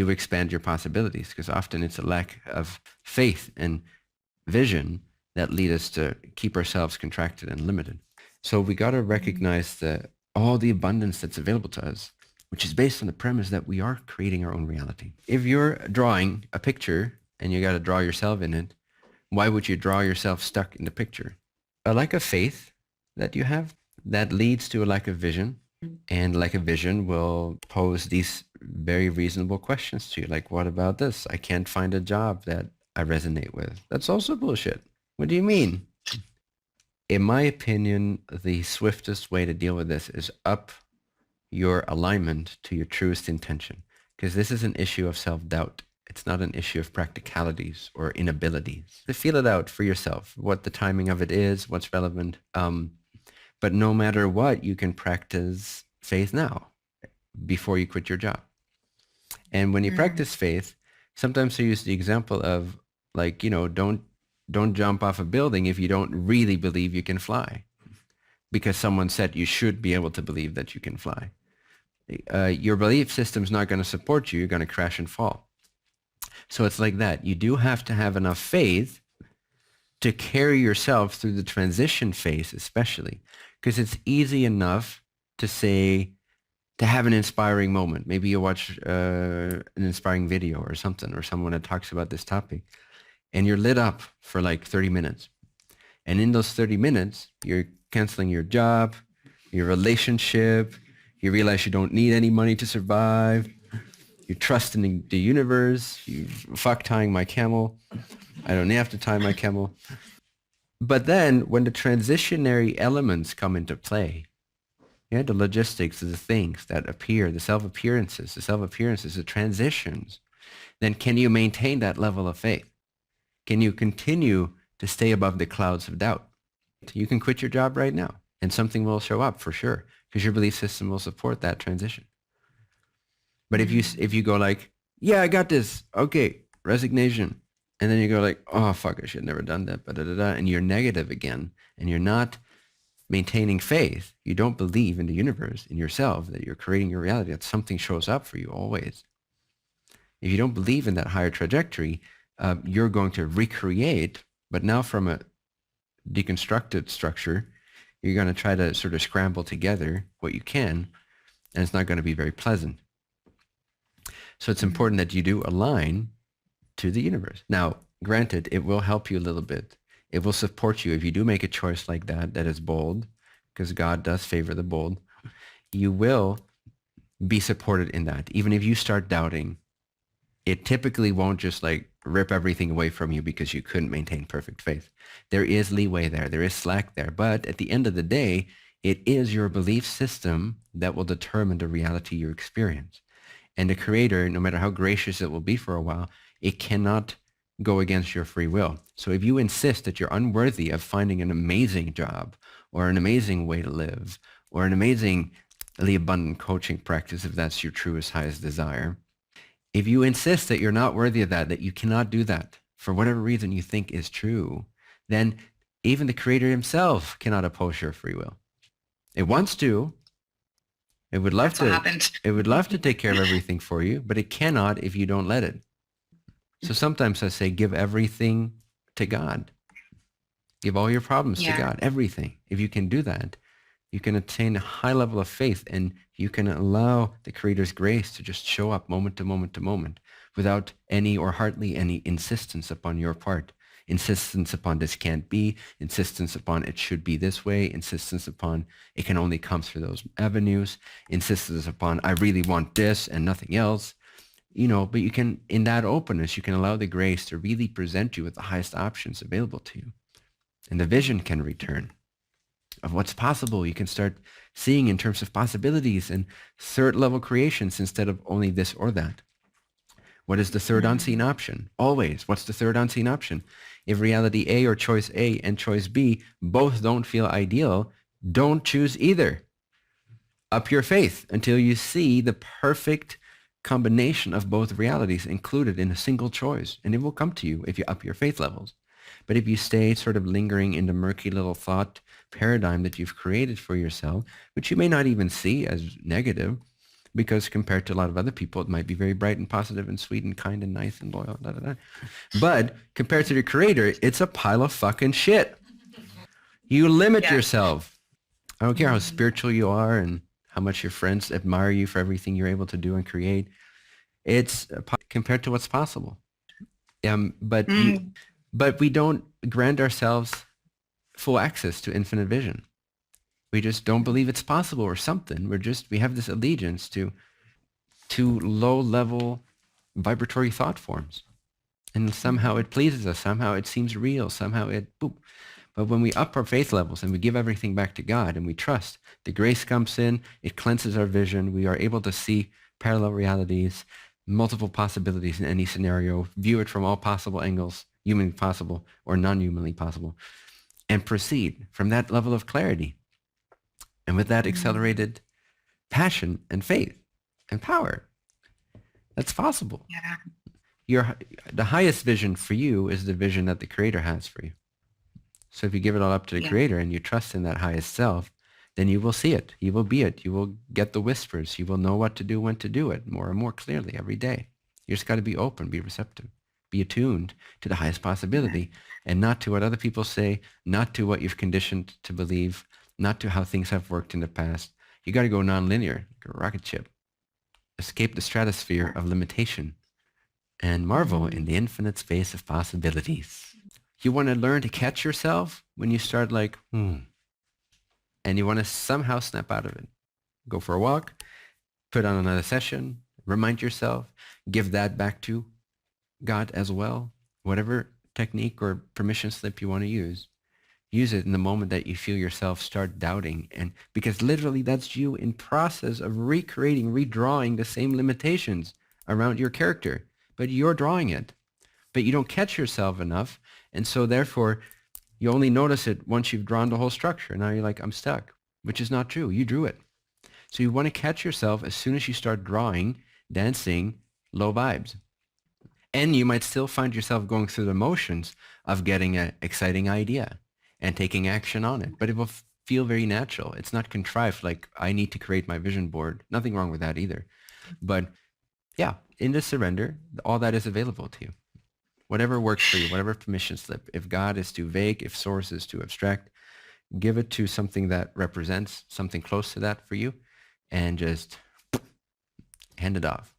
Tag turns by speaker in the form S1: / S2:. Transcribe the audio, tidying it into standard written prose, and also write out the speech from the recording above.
S1: to expand your possibilities, because often it's a lack of faith and vision that lead us to keep ourselves contracted and limited. So we got to recognize all the abundance that's available to us, which is based on the premise that we are creating our own reality. If you're drawing a picture and you got to draw yourself in it, why would you draw yourself stuck in the picture? A lack of faith that you have, that leads to a lack of vision. And lack of vision will pose these very reasonable questions to you. Like, what about this? I can't find a job that I resonate with. That's also bullshit. What do you mean? In my opinion, the swiftest way to deal with this is up your alignment to your truest intention, because this is an issue of self-doubt. It's not an issue of practicalities or inabilities. To feel it out for yourself, what the timing of it is, what's relevant. But no matter what, you can practice faith now before you quit your job. And when you practice faith, sometimes I use the example of, like, don't jump off a building if you don't really believe you can fly, because someone said you should be able to believe that you can fly. Your belief system is not going to support you. You're going to crash and fall. So it's like that. You do have to have enough faith to carry yourself through the transition phase, especially, because it's easy enough to say, to have an inspiring moment. Maybe you watch an inspiring video or something, or someone that talks about this topic, and you're lit up for like 30 minutes. And in those 30 minutes, you're canceling your job, your relationship, you realize you don't need any money to survive, you trust in the universe, you fuck tying my camel, I don't have to tie my camel. But then when the transitionary elements come into play, the logistics of the things that appear, the self-appearances, the transitions, then can you maintain that level of faith? Can you continue to stay above the clouds of doubt? You can quit your job right now and something will show up for sure, because your belief system will support that transition. But if you go like, yeah, I got this, okay, resignation, and then you go like, oh, fuck, I should have never done that, and you're negative again, and you're not maintaining faith, you don't believe in the universe, in yourself, that you're creating your reality, that something shows up for you always. If you don't believe in that higher trajectory, you're going to recreate, but now from a deconstructed structure, you're going to try to sort of scramble together what you can, and it's not going to be very pleasant. So it's important that you do align to the universe. Now, granted, it will help you a little bit. It will support you if you do make a choice like that is bold, because God does favor the bold. You will be supported in that. Even if you start doubting, it typically won't just like rip everything away from you because you couldn't maintain perfect faith. There is leeway there. There is slack there. But at the end of the day, it is your belief system that will determine the reality you experience. And the Creator, no matter how gracious it will be for a while, it cannot go against your free will. So if you insist that you're unworthy of finding an amazing job or an amazing way to live or an amazingly abundant coaching practice, if that's your truest, highest desire, if you insist that you're not worthy of that you cannot do that for whatever reason you think is true, then even the Creator himself cannot oppose your free will. It wants to. It would love It would love to take care of everything for you, but it cannot if you don't let it. So sometimes I say, give everything to God. Give all your problems to God, everything. If you can do that, you can attain a high level of faith, and you can allow the Creator's grace to just show up moment to moment to moment without any or hardly any insistence upon your part. Insistence upon this can't be, insistence upon it should be this way, insistence upon it can only come through those avenues, insistence upon I really want this and nothing else. But you can, in that openness, you can allow the grace to really present you with the highest options available to you. And the vision can return of what's possible. You can start seeing in terms of possibilities and third level creations instead of only this or that. What is the third unseen option? Always. What's the third unseen option? If reality A or choice A and choice B both don't feel ideal, don't choose either. Up your faith until you see the perfect combination of both realities included in a single choice, and it will come to you if you up your faith levels. But if you stay sort of lingering in the murky little thought paradigm that you've created for yourself, which you may not even see as negative, because compared to a lot of other people, it might be very bright and positive and sweet and kind and nice and loyal. Da, da, da. But compared to the creator, it's a pile of fucking shit. You limit yourself. I don't care how spiritual you are and how much your friends admire you for everything you're able to do and create. It's compared to what's possible. But we don't grant ourselves full access to infinite vision. We just don't believe it's possible or something. We have this allegiance to low-level vibratory thought forms. And somehow it pleases us. Somehow it seems real. Somehow boop. But when we up our faith levels and we give everything back to God and we trust, the grace comes in, it cleanses our vision. We are able to see parallel realities, multiple possibilities in any scenario, view it from all possible angles, humanly possible or non-humanly possible, and proceed from that level of clarity. And with that accelerated passion and faith and power, that's possible. The highest vision for you is the vision that the Creator has for you. So if you give it all up to the Creator and you trust in that highest self, then you will see it. You will be it. You will get the whispers. You will know what to do, when to do it more and more clearly every day. You just got to be open, be receptive, be attuned to the highest possibility and not to what other people say, not to what you've conditioned to believe, not to how things have worked in the past. You got to go nonlinear, like a rocket ship. Escape the stratosphere of limitation and marvel in the infinite space of possibilities. You want to learn to catch yourself when you start like, and you want to somehow snap out of it. Go for a walk, put on another session, remind yourself, give that back to God as well. Whatever technique or permission slip you want to use it in the moment that you feel yourself start doubting. And because literally that's you in process of recreating, redrawing the same limitations around your character, but you're drawing it. But you don't catch yourself enough. And so therefore, you only notice it once you've drawn the whole structure. Now you're like, I'm stuck, which is not true. You drew it. So you want to catch yourself as soon as you start drawing, dancing, low vibes. And you might still find yourself going through the motions of getting an exciting idea and taking action on it. But it will feel very natural. It's not contrived like I need to create my vision board. Nothing wrong with that either. But yeah, in the surrender, all that is available to you. Whatever works for you, whatever permission slip. If God is too vague, if source is too abstract, give it to something that represents something close to that for you and just hand it off.